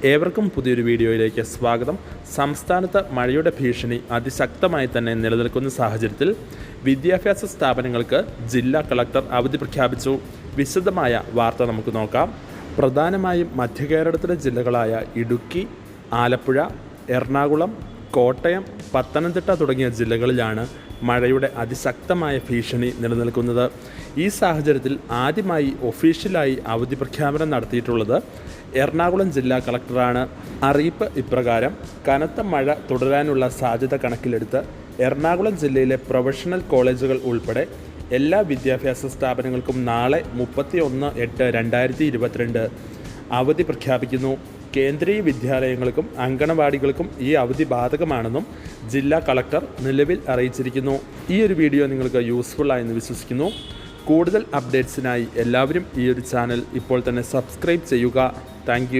ഏവർക്കും പുതിയൊരു വീഡിയോയിലേക്ക് സ്വാഗതം. സംസ്ഥാനത്ത് മഴയുടെ ഭീഷണി അതിശക്തമായി തന്നെ നിലനിൽക്കുന്ന സാഹചര്യത്തിൽ വിദ്യാഭ്യാസ സ്ഥാപനങ്ങൾക്ക് ജില്ലാ കളക്ടർ അവധി പ്രഖ്യാപിച്ചു. വിശദമായ വാർത്ത നമുക്ക് നോക്കാം. പ്രധാനമായും മധ്യകേരളത്തിലെ ജില്ലകളായ ഇടുക്കി, ആലപ്പുഴ, എറണാകുളം, കോട്ടയം, പത്തനംതിട്ട തുടങ്ങിയ ജില്ലകളിലാണ് മഴയുടെ അതിശക്തമായ ഭീഷണി നിലനിൽക്കുന്നത്. ഈ സാഹചര്യത്തിൽ ആദ്യമായി ഒഫീഷ്യലായി അവധി പ്രഖ്യാപനം നടത്തിയിട്ടുള്ളത് എറണാകുളം ജില്ലാ കളക്ടറാണ്. അറിയിപ്പ് ഇപ്രകാരം: കനത്ത മഴ തുടരാനുള്ള സാധ്യത കണക്കിലെടുത്ത് എറണാകുളം ജില്ലയിലെ പ്രൊഫഷണൽ കോളേജുകൾ ഉൾപ്പെടെ എല്ലാ വിദ്യാഭ്യാസ സ്ഥാപനങ്ങൾക്കും നാളെ 31/8/2022 അവധി പ്രഖ്യാപിക്കുന്നു. കേന്ദ്രീയ വിദ്യാലയങ്ങൾക്കും അങ്കണവാടികൾക്കും ഈ അവധി ബാധകമാണെന്നും ജില്ലാ കളക്ടർ നിലവിൽ അറിയിച്ചിരിക്കുന്നു. ഈ ഒരു വീഡിയോ നിങ്ങൾക്ക് യൂസ്ഫുൾ ആയെന്ന് വിശ്വസിക്കുന്നു. കൂടുതൽ അപ്ഡേറ്റ്സിനായി എല്ലാവരും ഈ ഒരു ചാനൽ ഇപ്പോൾ തന്നെ സബ്സ്ക്രൈബ് ചെയ്യുക. താങ്ക്